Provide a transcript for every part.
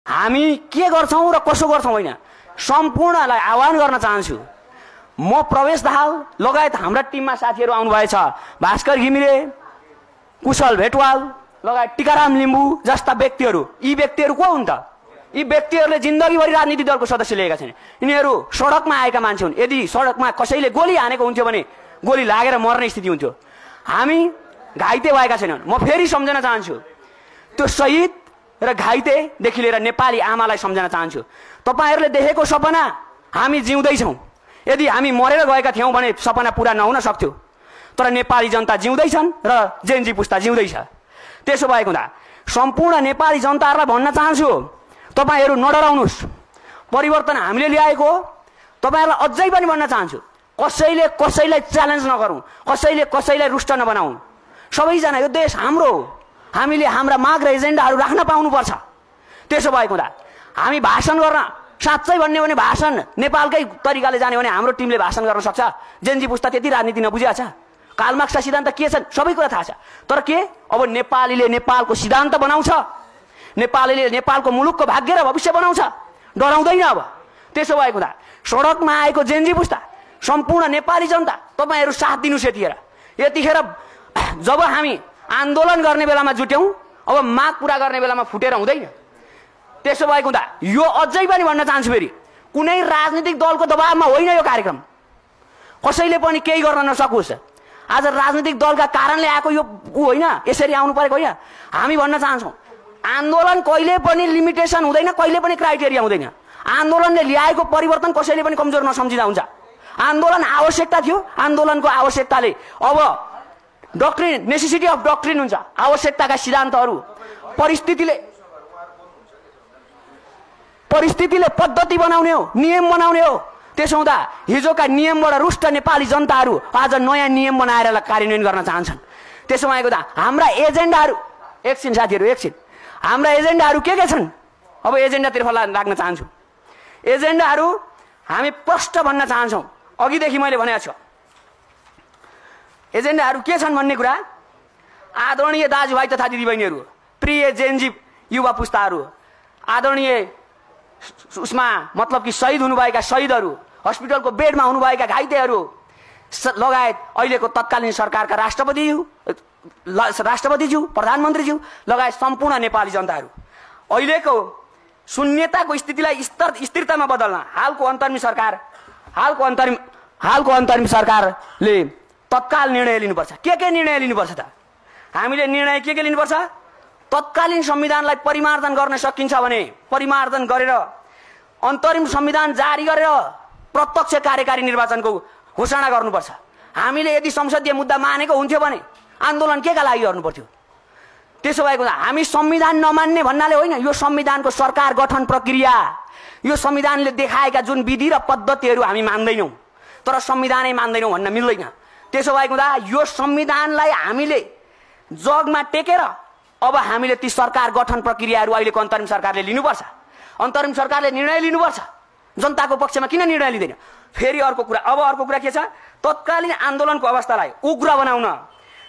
हामी के गर्छौं र कसो गर्छौं होइन सम्पूर्णलाई आह्वान गर्न चाहन्छु। म प्रवेश दाहाल लगायत हाम्रा टिममा साथीहरू आउनुभएछ, भास्कर घिमिरे, कुशल भेटवाल लगायत टिकाराम लिम्बू जस्ता व्यक्तिहरू। यी व्यक्तिहरू को हुन् त? यी व्यक्तिहरूले जिन्दगीभरि राजनीतिक दलको सदस्य लिएका छन्। यिनीहरू सडकमा आएका मान्छे हुन्। यदि सडकमा कसैले गोली हानेको हुन्थ्यो भने गोली लागेर मर्ने स्थिति हुन्थ्यो। हामी घाइते भएका छैनौँ। म फेरि सम्झन चाहन्छु, त्यो शहीद र घाइतेदेखि लिएर नेपाली आमालाई सम्झन चाहन्छु। तपाईहरूले देखेको सपना हामी जिउँदैछौँ। यदि हामी मरेर गएका थियौँ भने सपना पूरा नहुन सक्थ्यो, तर नेपाली जनता जिउँदैछन् र जेनजी पुस्ता जिउँदैछ। त्यसो भएको हुँदा सम्पूर्ण नेपाली जनताहरूलाई भन्न चाहन्छु, तपाईहरू नडराउनुहोस्। परिवर्तन हामीले ल्याएको हो। तपाईहरूलाई अझै पनि भन्न चाहन्छु, कसैले कसैलाई च्यालेन्ज नगरौँ, कसैले कसैलाई रुष्ट नबनाऊ। सबैजना यो देश हाम्रो हो। हामीले हाम्रा माग र एजेन्डाहरू राख्न पाउनुपर्छ। त्यसो भएको हुँदा हामी भाषण गर्न, साँच्चै भन्ने भने भाषण नेपालकै तरिकाले जाने भने हाम्रो टिमले भाषण गर्न सक्छ। जेनजी पुस्ता त्यति राजनीति नबुझेको छ। कालमार्क्सका सिद्धान्त के छन् सबै कुरा थाहा छ। तर के अब नेपालीले नेपालको सिद्धान्त बनाउँछ, नेपालीले नेपालको मुलुकको भाग्य र भविष्य बनाउँछ, डराउँदैन। अब त्यसो भएको हुँदा सडकमा आएको जेनजी पुस्ता, सम्पूर्ण नेपाली जनता, तपाईहरू साथ दिनुहोस्। यतिखेर जब हामी आन्दोलन गर्ने बेलामा जुट्यौं, अब माग पूरा गर्ने बेलामा फुटेर हुँदैन। त्यसो भएको हुँदा यो अझै पनि भन्न चाहन्छु, फेरि कुनै राजनीतिक दलको दबावमा होइन यो कार्यक्रम। कसैले पनि केही गर्न नसकोस्। आज राजनीतिक दलका कारणले आएको यो होइन, यसरी आउनु परेको होइन। हामी भन्न चाहन्छौँ, आन्दोलन कहिले पनि लिमिटेसन हुँदैन, कहिले पनि क्राइटेरिया हुँदैन। आन्दोलनले ल्याएको परिवर्तन कसैले पनि कमजोर नसम्झिँदा हुन्छ। आन्दोलन आवश्यकता थियो। आन्दोलनको आवश्यकताले अब डक्ट्रिन, नेसेसिटी अफ डक्ट्रिन हुन्छ। आवश्यकताका सिद्धान्तहरू परिस्थितिले पद्धति बनाउने हो, नियम बनाउने हो। त्यसो हुँदा हिजोका नियमबाट रुष्ट नेपाली जनताहरू आज नयाँ नियम बनाएर कार्यान्वयन गर्न चाहन्छन्। त्यसो भएको त हाम्रा एजेन्डाहरू, एकछिन साथीहरू एकछिन, हाम्रा एजेन्डाहरू के छन्? अब एजेन्डातिर लाग्न चाहन्छु। एजेन्डाहरू हामी प्रष्ट भन्न चाहन्छौँ। अघिदेखि मैले भनेको छु, एजेन्डाहरू के छन् भन्ने कुरा आदरणीय दाजुभाइ तथा दिदीबहिनीहरू, प्रिय जेनजी युवा पुस्ताहरू, आदरणीय उसमा मतलब कि शहीद हुनुभएका शहीदहरू, हस्पिटलको बेडमा हुनुभएका घाइतेहरू लगायत अहिलेको तत्कालीन सरकारका राष्ट्रपतिज्यू, प्रधानमन्त्रीज्यू लगायत सम्पूर्ण नेपाली जनताहरू, अहिलेको शून्यताको स्थितिलाई स्थिरतामा बदल्न हालको अन्तरिम सरकारले तत्काल निर्णय लिनुपर्छ। के निर्णय लिनुपर्छ त? हामीले निर्णय के लिनुपर्छ? तत्कालीन संविधानलाई परिमार्जन गर्न सकिन्छ भने परिमार्जन गरेर अन्तरिम संविधान जारी गरेर प्रत्यक्ष कार्यकारी निर्वाचनको घोषणा गर्नुपर्छ। हामीले यदि संसदीय मुद्दा मानेको हुन्थ्यो भने आन्दोलन केका लागि गर्नु पर्थ्यो? त्यसो भएको हामी संविधान नमान्ने भन्नाले होइन, यो संविधानको सरकार गठन प्रक्रिया, यो संविधानले देखाएका जुन विधि र पद्धतिहरू हामी मान्दैनौँ, तर संविधानै मान्दैनौँ भन्न मिल्दैन। त्यसो भएको हुँदा यो संविधानलाई हामीले जगमा टेकेर अब हामीले ती सरकार गठन प्रक्रियाहरू अहिलेको अन्तरिम सरकारले लिनुपर्छ। अन्तरिम सरकारले निर्णय लिनुपर्छ। जनताको पक्षमा किन निर्णय लिँदैन? फेरि अर्को कुरा के छ? तत्कालीन आन्दोलनको अवस्थालाई उग्र बनाउन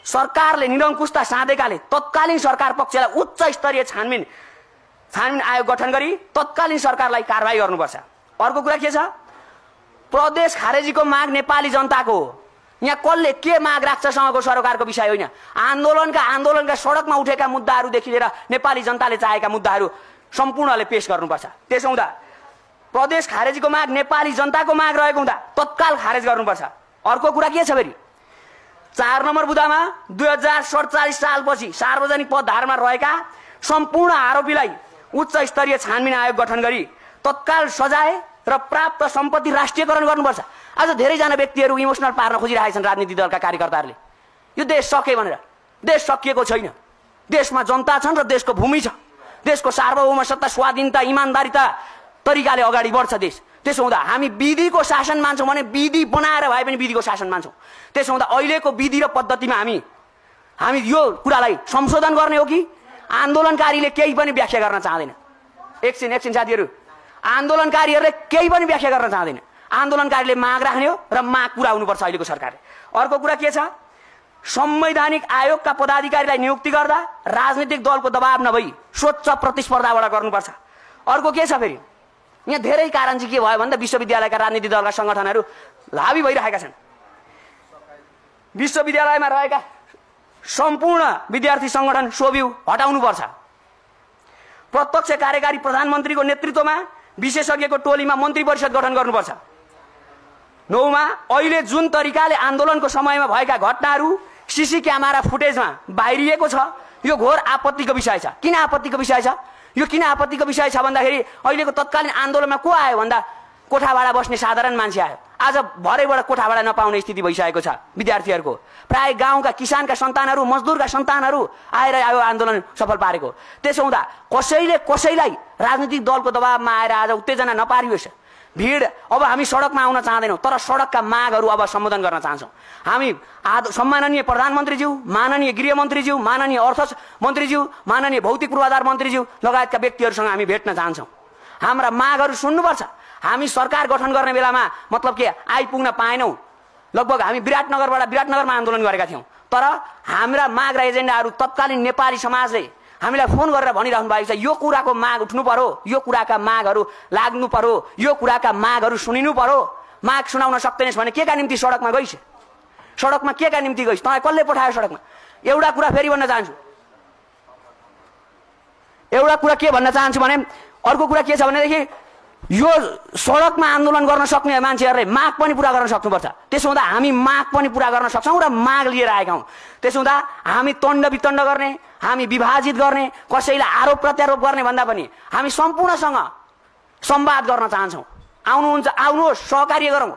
सरकारले निरङ्कुशता साधेकाले तत्कालीन सरकार पक्षलाई उच्च स्तरीय छानबिन आयोग गठन गरी तत्कालीन सरकारलाई कारबाही गर्नुपर्छ। अर्को कुरा के छ? प्रदेश खारेजीको माग नेपाली जनताको हो। यहाँ कसले के माग राख्छ सँगको सरकारको विषय होइन। आन्दोलनका सडकमा उठेका मुद्दाहरूदेखि लिएर नेपाली जनताले चाहेका मुद्दाहरू सम्पूर्णले पेश गर्नुपर्छ। त्यसो हुँदा प्रदेश खारेजीको माग नेपाली जनताको माग रहेको हुँदा तत्काल खारेज गर्नुपर्छ। अर्को कुरा के छ फेरि? 4 नम्बर बुँदामा 2047 सालपछि सार्वजनिक पदधारमा रहेका सम्पूर्ण आरोपीलाई उच्च स्तरीय छानबिन आयोग गठन गरी तत्काल सजाय र प्राप्त सम्पत्ति राष्ट्रियकरण गर्नुपर्छ। आज धेरैजना व्यक्तिहरू इमोसनल पार्न खोजिरहेका छन् राजनीतिक दलका कार्यकर्ताहरूले, यो देश सके भनेर। देश सकिएको छैन। देशमा जनता छन् र देशको भूमि छ। देशको सार्वभौम सत्ता, स्वाधीनता, इमान्दारिता तरिकाले अगाडि बढ्छ देश। त्यसो हुँदा हामी विधिको शासन मान्छौँ भने विधि बनाएर भए पनि विधिको शासन मान्छौँ। त्यसो हुँदा अहिलेको विधि र पद्धतिमा हामी यो कुरालाई संशोधन गर्ने हो कि आन्दोलनकारीले केही पनि व्याख्या गर्न चाहँदैन? एकछिन साथीहरू, आन्दोलनकारीहरूले केही पनि व्याख्या गर्न चाहँदैन। आन्दोलनकारीले माग राख्ने हो र माग पूरा हुनुपर्छ अहिलेको सरकारले। अर्को कुरा के छ? संवैधानिक आयोगका पदाधिकारीलाई नियुक्ति गर्दा राजनीतिक दलको दबाव नभई स्वच्छ प्रतिस्पर्धाबाट गर्नुपर्छ। अर्को के छ फेरि यहाँ धेरै कारण चाहिँ के भयो भन्दा विश्वविद्यालयका राजनीतिक दलका संगठनहरू हावी भइरहेका छन्। विश्वविद्यालयमा रहेका सम्पूर्ण विद्यार्थी संगठन सोभिउ हटाउनुपर्छ। प्रत्यक्ष कार्यकारी प्रधानमन्त्रीको नेतृत्वमा विशेषज्ञको टोलीमा मन्त्री परिषद गठन गर्नुपर्छ। 9 मा अहिले जुन तरिकाले आन्दोलनको समयमा भएका घटनाहरू सीसी क्यामेरा फुटेजमा बाहिरिएको छ यो घोर आपत्तिको विषय छ। किन आपत्तिको विषय छ? यो किन आपत्तिको विषय छ भन्दाखेरि अहिलेको तत्कालीन आन्दोलनमा को आयो भन्दा कोठाभाडा बस्ने साधारण मान्छे आयो। आज भरेबाट कोठाभाडा नपाउने स्थिति भइसकेको छ विद्यार्थीहरूको। प्राय गाउँका किसानका सन्तानहरू मजदुरका सन्तानहरू आएर यो आन्दोलन सफल पारेको। त्यसो हुँदा कसैले कसैलाई राजनीतिक दलको दबावमा आएर आज उत्तेजना नपारियोस्। भिड अब हामी सडकमा आउन चाहदैनौँ तर सडकका मागहरू अब सम्बोधन गर्न चाहन्छौँ। हामी सम्माननीय प्रधानमन्त्रीज्यू, माननीय गृहमन्त्रीज्यू, माननीय अर्थ मन्त्रीज्यू, माननीय भौतिक पूर्वाधार मन्त्रीज्यू लगायतका व्यक्तिहरूसँग हामी भेट्न चाहन्छौँ। हाम्रा मागहरू सुन्नुपर्छ। हामी सरकार गठन गर्ने बेलामा मतलब के आइपुग्न पाएनौँ। लगभग हामी विराटनगरमा आन्दोलन गरेका थियौँ तर हाम्रा माग र एजेन्डाहरू तत्कालीन नेपाली समाजले हामीलाई फोन गरेर भनिराख्नु भएको छ यो कुराको माग उठ्नु पर्यो, यो कुराका मागहरू लाग्नु पर्यो, यो कुराका मागहरू सुनिनु पर्यो। माग सुनाउन सक्दैनस् भने के का निम्ति सडकमा गइस्? सडकमा के का निम्ति गइस्? तँलाई कसले पठायो सडकमा? एउटा कुरा फेरि भन्न चाहन्छु। एउटा कुरा के भन्न चाहन्छु भने अर्को कुरा के छ भनेदेखि यो सडकमा आन्दोलन गर्न सक्ने मान्छेहरूले माग पनि पूरा गर्न सक्नुपर्छ। त्यसो हुँदा हामी माग पनि पूरा गर्न सक्छौँ र माग लिएर आएका हौँ। त्यसो हुँदा हामी तण्ड वितण्ड गर्ने, हामी विभाजित गर्ने, कसैलाई आरोप प्रत्यारोप गर्ने भन्दा पनि हामी सम्पूर्णसँग संवाद गर्न चाहन्छौँ। आउनुहुन्छ, आउनुहोस्, सहकार्य गरौँ।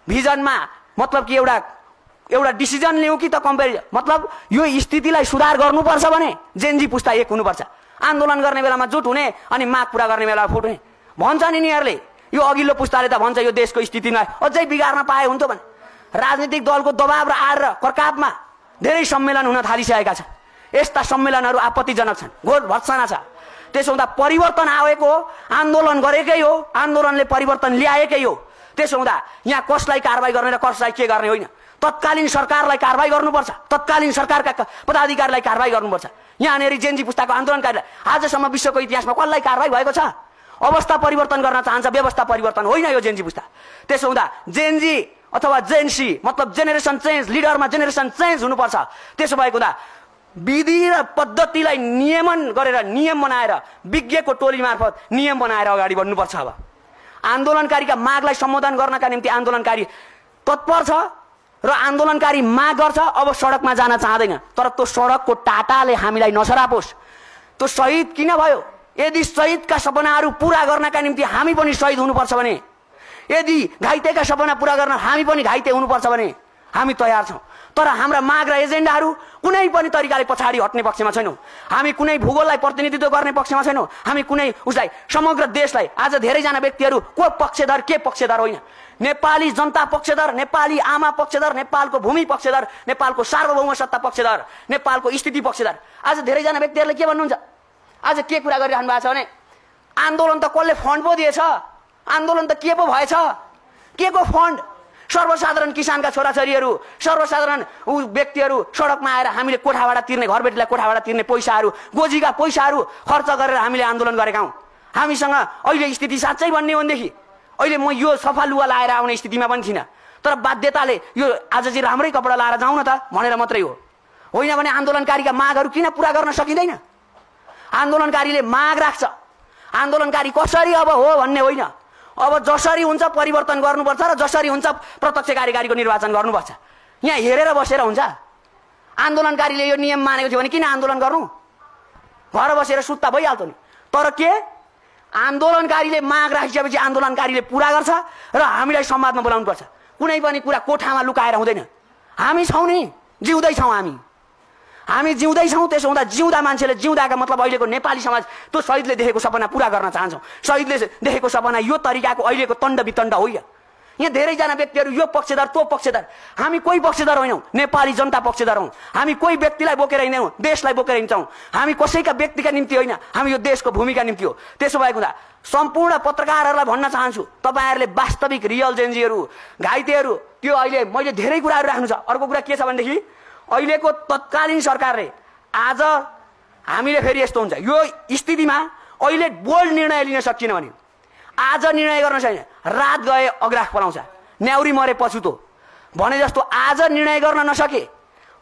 भिजनमा मतलब कि एउटा डिसिजन लिउँ कि त कम्पेरिजन मतलब यो स्थितिलाई सुधार गर्नुपर्छ भने जेनजी पुस्ता एक हुनुपर्छ। आन्दोलन गर्ने बेलामा जुट हुने अनि माग पूरा गर्ने बेलामा फुट हुने भन्छ नि यिनीहरूले। यो अघिल्लो पुस्ताले त भन्छ यो देशको स्थितिलाई अझै बिगार्न पाए हुन्थ्यो भने। राजनीतिक दलको दबाव र आएर प्रकापमा धेरै सम्मेलन हुन थालिसकेका छन्। यस्ता सम्मेलनहरू आपत्तिजनक छन्, घोर भत्सना छ। त्यसो हुँदा परिवर्तन आएको हो, आन्दोलन गरेकै हो, आन्दोलनले परिवर्तन ल्याएकै हो। त्यसो हुँदा यहाँ कसलाई कारबाही गर्ने र कसलाई के गर्ने होइन। तत्कालीन सरकारलाई कारबाही गर्नुपर्छ, तत्कालीन सरकारका पदाधिकारीलाई कारबाही गर्नुपर्छ। यहाँनिर जेनजी पुस्ताको आन्दोलनकारीलाई आजसम्म विश्वको इतिहासमा कसलाई कारबाही भएको छ? अवस्था परिवर्तन गर्न चाहन्छ, व्यवस्था परिवर्तन होइन यो जेनजी पुस्ता। त्यसो हुँदा जेनजी अथवा जेनसी मतलब जेनेरेसन चेन्ज, लिडरमा जेनेरेसन चेन्ज हुनुपर्छ। त्यसो भएको हुँदा विधि र पद्धतिलाई नियमन गरेर नियम बनाएर विज्ञको टोली मार्फत नियम बनाएर अगाडि बढ्नुपर्छ। अब आन्दोलनकारीका मागलाई सम्बोधन गर्नका निम्ति आन्दोलनकारी तत्पर छ र आन्दोलनकारी माग गर्छ। अब सडकमा जान चाहँदैन तर त्यो सडकको टाटाले हामीलाई नसरापोस्। त्यो शहीद किन भयो? यदि शहीदका सपनाहरू पूरा गर्नका निम्ति हामी पनि शहीद हुनुपर्छ भने, यदि घाइतेका सपना पूरा गर्न हामी पनि घाइते हुनुपर्छ भने हामी तयार छौँ। तर हाम्रा माग र एजेन्डाहरू कुनै पनि तरिकाले पछाडि हट्ने पक्षमा छैनौँ। हामी कुनै भूगोललाई प्रतिनिधित्व गर्ने पक्षमा छैनौँ। हामी कुनै उसलाई समग्र देशलाई आज धेरैजना व्यक्तिहरू को पक्षधर के पक्षधर होइन। नेपाली जनता पक्षधर, नेपाली आमा पक्षधर, नेपालको भूमि पक्षधर, नेपालको सार्वभौम सत्ता पक्षधर, नेपालको स्थिति पक्षधर। आज धेरैजना व्यक्तिहरूले के भन्नुहुन्छ? आज के कुरा गरिरहनु भएको छ भने आन्दोलन त कसले फन्ड पो दिएछ, आन्दोलन त के पो भएछ, के को फन्ड? सर्वसाधारण किसानका छोराछोरीहरू, सर्वसाधारण व्यक्तिहरू सडकमा आएर हामीले कोठाभाडा तिर्ने, घरबेटीलाई कोठाभाडा तिर्ने पैसाहरू, गोजीका पैसाहरू खर्च गरेर हामीले आन्दोलन गरेका हौँ। हामीसँग अहिले स्थिति साँच्चै भन्ने हो भनेदेखि अहिले म यो सफा लुगा लाएर आउने स्थितिमा पनि थिइनँ तर बाध्यताले यो आज चाहिँ राम्रै कपडा लाएर जाउँ न त भनेर मात्रै हो। होइन भने आन्दोलनकारीका मागहरू किन पूरा गर्न सकिँदैन? आन्दोलनकारीले माग राख्छ। आन्दोलनकारी कसरी अब हो भन्ने होइन, अब जसरी हुन्छ परिवर्तन गर्नुपर्छ र जसरी हुन्छ प्रत्यक्ष कार्यकारीको निर्वाचन गर्नुपर्छ। यहाँ हेरेर बसेर हुन्छ? आन्दोलनकारीले यो नियम मानेको थियो भने किन आन्दोलन गर्नु? घर बसेर सुत्ता भइहाल्थ्यो नि। तर के आन्दोलनकारीले माग राखिसकेपछि आन्दोलनकारीले पूरा गर्छ र हामीलाई संवादमा बोलाउनुपर्छ। कुनै पनि कुरा कोठामा लुकाएर हुँदैन। हामी छौँ नि, जिउँदैछौँ हामी जिउँदैछौँ। त्यसो हुँदा जिउँदा मान्छेले जिउँदाका मतलब अहिलेको नेपाली समाज त्यो शहीदले देखेको सपना पूरा गर्न चाहन्छौँ। शहीदले देखेको सपना यो तरिकाको अहिलेको तण्ड वितण्ड होइन। यहाँ धेरैजना व्यक्तिहरू यो पक्षधर त्यो पक्षधर, हामी कोही पक्षधर होइनौँ, नेपाली जनता पक्षधर हौँ। हामी कोही व्यक्तिलाई बोकेर हिँड्दैनौँ, देशलाई बोकेर हिँड्छौँ। हामी कसैका व्यक्तिका निम्ति होइन, हामी यो देशको भूमिका निम्ति हो। त्यसो भएको हुँदा सम्पूर्ण पत्रकारहरूलाई भन्न चाहन्छु, तपाईँहरूले वास्तविक रियल जेनजीहरू, घाइतेहरू, त्यो अहिले मैले धेरै कुराहरू राख्नु छ। अर्को कुरा के छ भनेदेखि अहिलेको तत्कालीन सरकारले आज हामीले फेरि यस्तो हुन्छ यो स्थितिमा अहिले बोल्ड निर्णय लिन सकिएन भने आज निर्णय गर्न सकिएन, रात गए अग्राख पलाउँछ, न्याउरी मरे पछुतो भने जस्तो आज निर्णय गर्न नसके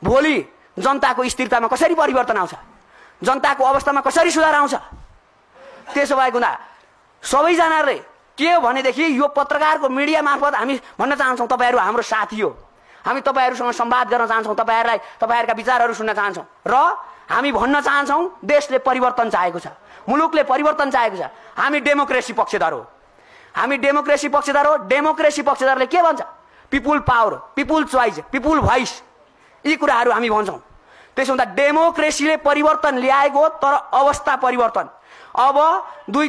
भोलि जनताको स्थिरतामा कसरी परिवर्तन आउँछ, जनताको अवस्थामा कसरी सुधार आउँछ। त्यसो भएको हुँदा सबैजनाले के हो भनेदेखि यो पत्रकारको मिडिया मार्फत हामी भन्न चाहन्छौँ तपाईहरू हाम्रो साथी हो, हामी तपाईहरूसँग संवाद गर्न चाहन्छौँ, तपाईहरूका विचारहरू सुन्न चाहन्छौँ र हामी भन्न चाहन्छौँ देशले परिवर्तन चाहेको छ, मुलुकले परिवर्तन चाहेको छ। हामी डेमोक्रेसी पक्षधर हो, हामी डेमोक्रेसी पक्षधर हो। डेमोक्रेसी पक्षधरले के भन्छ? People power, people choice, people voice, यी कुराहरू हामी भन्छौँ। त्यसो हुँदा डेमोक्रेसीले परिवर्तन ल्याएको हो, तर अवस्था परिवर्तन। अब दुई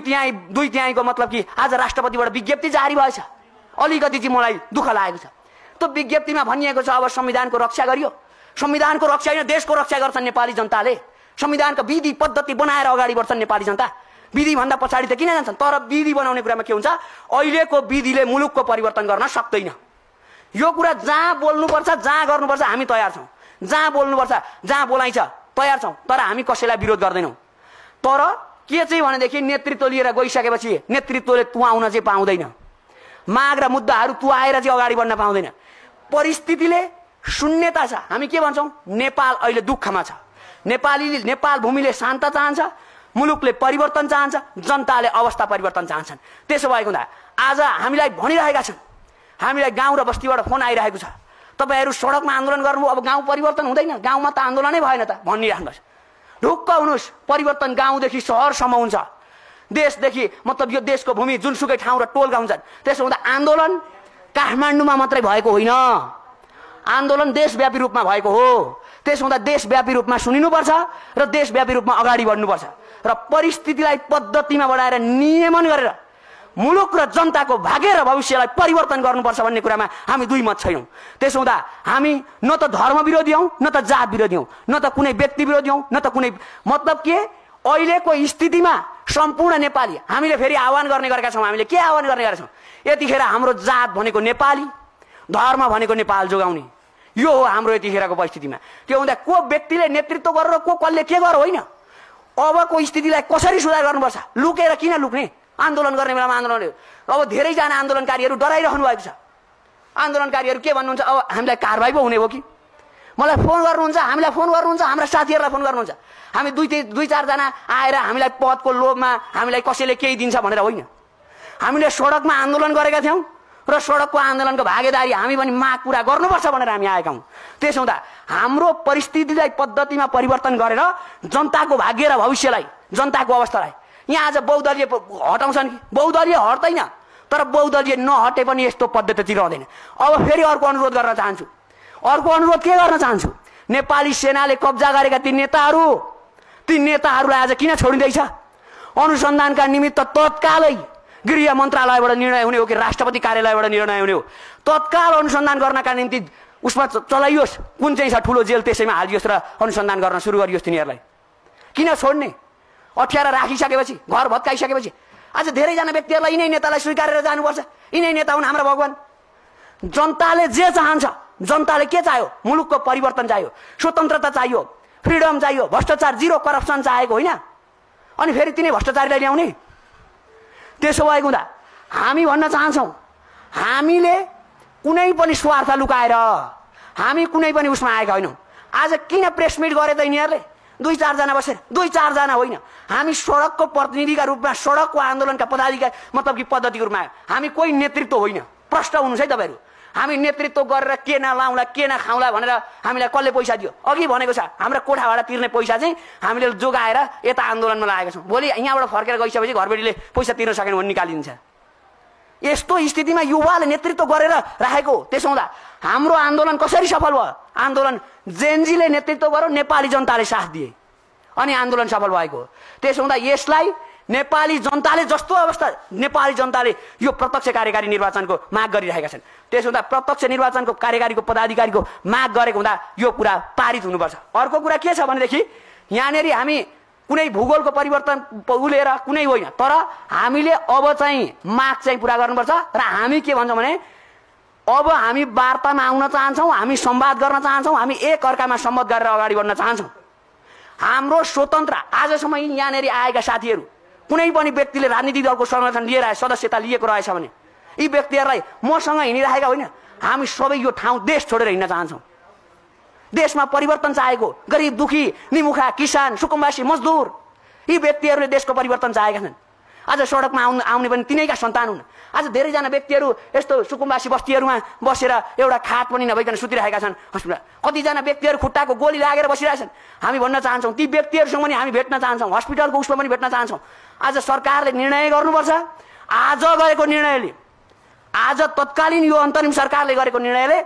तिहाईको मतलब कि आज राष्ट्रपतिबाट विज्ञप्ति जारी भएछ, अलिकति चाहिँ मलाई दुःख लागेको छ। त्यो विज्ञप्तिमा भनिएको छ अब संविधानको रक्षा गरियो। संविधानको रक्षा होइन, देशको रक्षा गर्छन् नेपाली जनताले। संविधानका विधि पद्धति बनाएर अगाडि बढ्छन् नेपाली जनता। विधि भन्दा पछाडि त किन जान्छन्? तर विधि बनाउने कुरामा के हुन्छ, अहिलेको विधिले मुलुकको परिवर्तन गर्न सक्दैन। यो कुरा जहाँ बोल्नुपर्छ, जहाँ गर्नुपर्छ हामी तयार छौँ, जहाँ बोल्नुपर्छ, जहाँ बोलाइन्छ तयार छौँ, तर हामी कसैलाई विरोध गर्दैनौँ। तर के चाहिँ भनेदेखि नेतृत्व लिएर गइसकेपछि नेतृत्वले तुहाउन चाहिँ पाउँदैन, माग र मुद्दाहरू तुहाएर चाहिँ अगाडि बढ्न पाउँदैन। परिस्थितिले शून्यता छ। हामी के भन्छौँ? नेपाल अहिले दुःखमा छ। नेपाल भूमिले शान्त चाहन्छ, मुलुकले परिवर्तन चाहन्छ, जनताले अवस्था परिवर्तन चाहन्छन्। त्यसो भएको हुँदा आज हामीलाई भनिरहेका छन्, हामीलाई गाउँ र बस्तीबाट फोन आइरहेको छ, तपाईहरू सडकमा आन्दोलन गर्नुभयो, अब गाउँ परिवर्तन हुँदैन, गाउँमा त आन्दोलनै भएन त भनिराख्नुहोस्। ढुक्क हुनुहोस्, परिवर्तन गाउँदेखि सहरसम्म हुन्छ। देशदेखि मतलब यो देशको भूमि जुनसुकै ठाउँ र टोलका हुन्छन्। त्यसो हुँदा आन्दोलन काठमाडौँमा मात्रै भएको होइन, आन्दोलन देशव्यापी रूपमा भएको हो। त्यसो हुँदा देशव्यापी रूपमा सुनिनुपर्छ र देशव्यापी रूपमा अगाडि बढ्नुपर्छ र परिस्थितिलाई पद्धतिमा बढाएर नियमन गरेर मुलुक र जनताको भाग्य र भविष्यलाई परिवर्तन गर्नुपर्छ भन्ने कुरामा हामी दुई मत छैनौँ। त्यसो हुँदा हामी न त धर्म विरोधी हौँ, न त जात विरोधी हौँ, न त कुनै व्यक्ति विरोधी हौँ, न त कुनै मतलब के अहिलेको स्थितिमा सम्पूर्ण नेपाली हामीले फेरि आह्वान गर्ने गरेका छौँ। हामीले के आह्वान गर्ने गरेका छौँ? यतिखेर हाम्रो जात भनेको नेपाली, धर्म भनेको नेपाल जोगाउने, यो हो हाम्रो यतिखेरको परिस्थितिमा। त्यो हुँदा को व्यक्तिले नेतृत्व गरेर को कसले के गर होइन, अबको स्थितिलाई कसरी सुधार गर्नुपर्छ। लुकेर किन लुक्ने? आन्दोलन गर्ने बेलामा आन्दोलन, अब धेरैजना आन्दोलनकारीहरू डराइरहनु भएको छ। आन्दोलनकारीहरू के भन्नुहुन्छ? अब हामीलाई कारबाही पो हुने हो कि? मलाई फोन गर्नुहुन्छ, हामीलाई फोन गर्नुहुन्छ, हाम्रा साथीहरूलाई फोन गर्नुहुन्छ। हामी दुई चारजना आएर हामीलाई पदको लोभमा हामीलाई कसैले केही दिन्छ भनेर होइन। हामीले सडकमा आन्दोलन गरेका थियौँ र सडकको आन्दोलनको भागीदारी हामी पनि माग पुरा गर्नुपर्छ भनेर हामी आएका हौँ। त्यसो हुँदा हाम्रो परिस्थितिलाई पद्धतिमा परिवर्तन गरेर जनताको भाग्य र भविष्यलाई, जनताको अवस्थालाई यहाँ आज बहुदलीय हटाउँछन् कि? बहुदलीय हट्दैन, तर बहुदलीय नहटे पनि यस्तो पद्धति रहँदैन। अब फेरि अर्को अनुरोध गर्न चाहन्छु। अर्को अनुरोध के गर्न चाहन्छु? नेपाली सेनाले कब्जा गरेका ती नेताहरूलाई आज किन छोडिँदैछ? अनुसन्धानका निमित्त तत्कालै गृह मन्त्रालयबाट निर्णय हुने हो कि राष्ट्रपति कार्यालयबाट निर्णय हुने हो? तत्काल अनुसन्धान गर्नका निम्ति उसमा चलाइयोस्, कुन चाहिँ छ ठुलो जेल त्यसैमा हालियोस् र अनुसन्धान गर्न सुरु गरियोस्। तिनीहरूलाई किन छोड्ने? अप्ठ्यारा राखिसकेपछि, घर भत्काइसकेपछि आज धेरैजना व्यक्तिहरूलाई यिनै नेतालाई स्वीकारेर जानुपर्छ। यिनै नेता हुन् हाम्रा भगवान। जनताले जे चाहन्छ, जनताले के चाह्यो? मुलुकको परिवर्तन चाहियो, स्वतन्त्रता चाहियो, फ्रिडम चाहियो, भ्रष्टाचार जिरो करप्सन चाहेको होइन। अनि फेरि तिनै भ्रष्टाचारीलाई ल्याउने? त्यसो भएको हुँदा हामी भन्न चाहन्छौँ, हामीले कुनै पनि स्वार्थ लुकाएर हामी कुनै पनि उसमा आएका होइनौँ। आज किन प्रेस मिट गरे त यिनीहरूले? दुई चारजना बसेर, दुई चारजना होइन, हामी सडकको प्रतिनिधिका रूपमा, सडकको आन्दोलनका पदाधिकारी मतलब कि पद्धतिको रूपमा हामी कोही नेतृत्व होइन। प्रष्ट हुनुहोस् है तपाईँहरू। हामी नेतृत्व गरेर के नलाउँला के नखाउँला भनेर हामीलाई कसले पैसा दियो? अघि भनेको छ, हाम्रा कोठा भाडा तिर्ने पैसा चाहिँ हामीले जोगाएर यता आन्दोलनमा लागेका छौँ। भोलि यहाँबाट फर्केर गइसकेपछि घरबेटीले पैसा तिर्न सकेन भने निकालिदिन्छ। यस्तो स्थितिमा युवाले नेतृत्व गरेर राखेको। त्यसो हुँदा हाम्रो आन्दोलन कसरी सफल भयो? आन्दोलन जेनजीले नेतृत्व गर्यो, नेपाली जनताले साथ दिए अनि आन्दोलन सफल भएको। त्यसो हुँदा यसलाई नेपाली जनताले जस्तो अवस्था नेपाली जनताले यो प्रत्यक्ष कार्यकारी निर्वाचनको माग गरिरहेका छन्। त्यसो हुँदा प्रत्यक्ष निर्वाचनको कार्यकारीको पदाधिकारीको माग गरेको हुँदा यो कुरा पारित हुनुपर्छ। अर्को कुरा के छ भनेदेखि यहाँनेरि हामी कुनै भूगोलको परिवर्तन उलेर कुनै होइन, तर हामीले अब चाहिँ माग चाहिँ पुरा गर्नुपर्छ। र हामी के भन्छौँ भने अब हामी वार्तामा आउन चाहन्छौँ, हामी संवाद गर्न चाहन्छौँ, हामी एक अर्कामा सम्मत गरेर अगाडि बढ्न चाहन्छौँ। हाम्रो स्वतन्त्र आजसम्म यहाँनेरि आएका साथीहरू कुनै पनि व्यक्तिले राजनीतिक दलको संगठन लिएर आए सदस्यता लिएको रहेछ भने यी व्यक्तिहरूलाई मसँग हिँडिरहेका होइन, हामी सबै यो ठाउँ देश छोडेर हिँड्न चाहन्छौँ। देशमा परिवर्तन चाहेको गरिब दुखी निमुखा किसान सुकुम्बासी मजदुर यी व्यक्तिहरूले देशको परिवर्तन चाहेका छन्। आज सडकमा आउने पनि तिनैका सन्तान हुन्। आज धेरैजना व्यक्तिहरू यस्तो सुकुम्बासी बस्तीहरूमा बसेर एउटा खाट पनि नभइकन सुतिरहेका छन् हस्पिटल। कतिजना व्यक्तिहरू खुट्टाको गोली लागेर बसिरहेछन्। हामी भन्न चाहन्छौँ ती व्यक्तिहरूसँग पनि हामी भेट्न चाहन्छौँ, हस्पिटलको उसमा पनि भेट्न चाहन्छौँ। आज सरकारले निर्णय गर्नुपर्छ। आज गरेको निर्णयले, आज तत्कालीन यो अन्तरिम सरकारले गरेको निर्णयले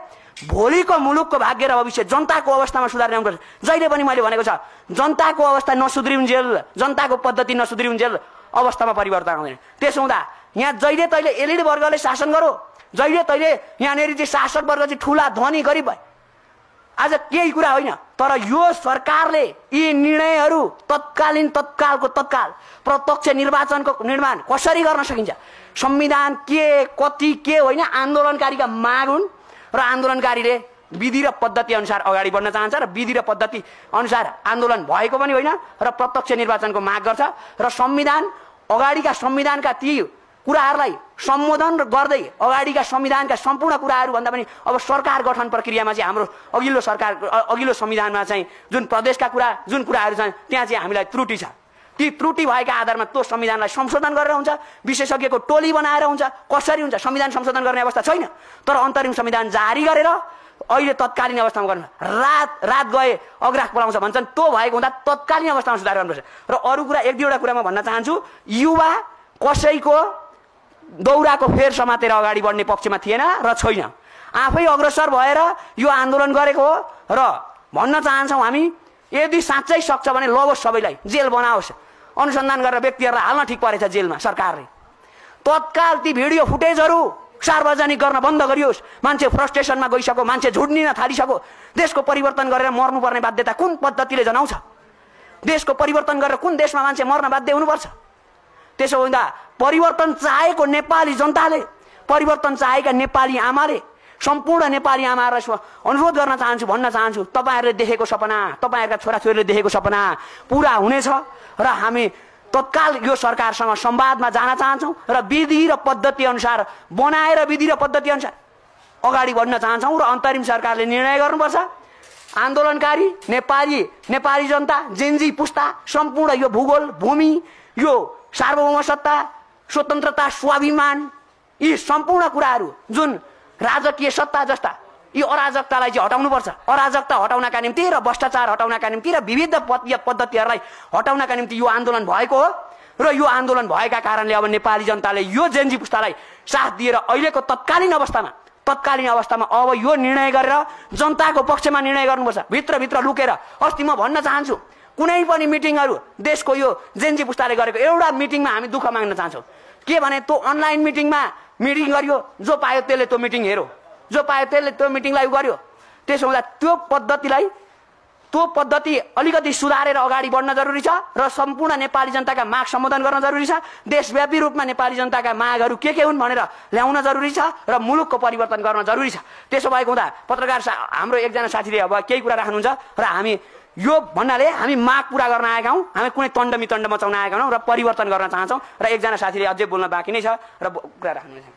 भोलिको मुलुकको भाग्य र भविष्य जनताको अवस्थामा सुधार ल्याउनुपर्छ। जहिले पनि मैले भनेको छ जनताको अवस्था नसुध्रिउन्जेल, जनताको पद्धति नसुध्रिउन्जेल अवस्थामा परिवर्तन आउँदैन। त्यसो हुँदा यहाँ जहिले तैले एलिड वर्गले शासन गरो, जहिले तैले यहाँनिर चाहिँ शासक वर्ग चाहिँ ठुला धनी गरिब भए, आज केही कुरा होइन। तर यो सरकारले यी निर्णयहरू तत्कालको तत्काल प्रत्यक्ष निर्वाचनको निर्माण कसरी गर्न सकिन्छ, संविधान के कति के होइन, आन्दोलनकारीका माग हुन् र आन्दोलनकारीले विधि र पद्धति अनुसार अगाडि बढ्न चाहन्छ र विधि र पद्धति अनुसार आन्दोलन भएको पनि होइन र प्रत्यक्ष निर्वाचनको माग गर्छ र संविधान अगाडिका संविधानका ती कुराहरूलाई सम्बोधन गर्दै अगाडिका संविधानका सम्पूर्ण कुराहरू भन्दा पनि अब सरकार गठन प्रक्रियामा चाहिँ हाम्रो अघिल्लो संविधानमा चाहिँ जुन प्रदेशका कुरा जुन कुराहरू छन् त्यहाँ चाहिँ हामीलाई त्रुटि छ। ती त्रुटि भएका आधारमा त्यो संविधानलाई संशोधन गरेर हुन्छ, विशेषज्ञको टोली बनाएर हुन्छ, कसरी हुन्छ संविधान संशोधन गर्ने अवस्था छैन। तर अन्तरिम संविधान जारी गरेर अहिले तत्कालीन अवस्थामा गर्नु, रात गए अग्राह पलाउँछ भन्छन्, त्यो भएको हुँदा तत्कालीन अवस्थामा सुधार गर्नुपर्छ। र अरू कुरा एक दुईवटा कुरा म भन्न चाहन्छु। युवा कसैको दौराको फेर समातेर अगाडि बढ्ने पक्षमा थिएन र छैन, आफै अग्रसर भएर यो आन्दोलन गरेको हो। र भन्न चाहन्छौँ हामी यदि साँच्चै सक्छ भने लगोस्, सबैलाई जेल बनाओस्, अनुसन्धान गरेर व्यक्तिहरूलाई हाल्न ठिक परेछ जेलमा सरकारले। तत्काल ती भिडियो फुटेजहरू सार्वजनिक गर्न बन्द गरियोस्। मान्छे फ्रस्ट्रेसनमा गइसक्यो, मान्छे झुड्निन थालिसक्यो। देशको परिवर्तन गरेर मर्नुपर्ने बाध्यता कुन पद्धतिले जनाउँछ? देशको परिवर्तन गरेर कुन देशमा मान्छे मर्न बाध्य हुनुपर्छ? त्यसो हुँदा परिवर्तन चाहेको नेपाली जनताले, परिवर्तन चाहेका नेपाली आमाले, सम्पूर्ण नेपाली आमाहरूलाई अनुरोध गर्न चाहन्छु, भन्न चाहन्छु, तपाईँहरूले देखेको सपना, तपाईँहरूका छोराछोरीले देखेको सपना पुरा हुनेछ र हामी तत्काल यो सरकारसँग संवादमा जान चाहन्छौँ र विधि र पद्धति अनुसार बनाएर विधि र पद्धति अनुसार अगाडि बढ्न चाहन्छौँ। र अन्तरिम सरकारले निर्णय गर्नुपर्छ। आन्दोलनकारी नेपाली जनता, जेन्जी पुस्ता, सम्पूर्ण यो भूगोल भूमि, यो सार्वभौम सत्ता, स्वतन्त्रता, स्वाभिमान, यी सम्पूर्ण कुराहरू जुन राजकीय सत्ता जस्ता यी अराजकतालाई चाहिँ हटाउनुपर्छ। अराजकता हटाउनका निम्ति र भ्रष्टाचार हटाउनका निम्ति र विविध पद्धतिहरूलाई हटाउनका निम्ति यो आन्दोलन भएको हो। र यो आन्दोलन भएका कारणले अब नेपाली जनताले यो जेन्जी पुस्तालाई साथ दिएर अहिलेको तत्कालीन अवस्थामा अब यो निर्णय गरेर जनताको पक्षमा निर्णय गर्नुपर्छ, भित्रभित्र लुकेर। अस्ति म भन्न चाहन्छु, कुनै पनि मिटिङहरू देशको यो जेन्जी पुस्ताले गरेको एउटा मिटिङमा हामी दुःख माग्न चाहन्छौँ। के भने त्यो अनलाइन मिटिङमा मिटिङ गरियो, जो पायो त्यसले त्यो मिटिङ हेऱ्यो, जो पायो त्यसले त्यो मिटिङलाई गर्यो। त्यसो हुँदा त्यो पद्धति अलिकति सुधारेर अगाडि बढ्न जरुरी छ र सम्पूर्ण नेपाली जनताका माग सम्बोधन गर्न जरुरी छ। देशव्यापी रूपमा नेपाली जनताका मागहरू के हुन् भनेर ल्याउन जरुरी छ र मुलुकको परिवर्तन गर्न जरुरी छ। त्यसो भएको हुँदा पत्रकार हाम्रो एकजना साथीले अब केही कुरा राख्नुहुन्छ र हामी यो भन्नाले हामी माग पूरा गर्न आएका हौँ, हामी कुनै तण्ड मितण्ड मचाउन आएका हौँ र परिवर्तन गर्न चाहन्छौँ। र एकजना साथीले अझै बोल्न बाँकी नै छ र कुरा राख्नुहुन्छ।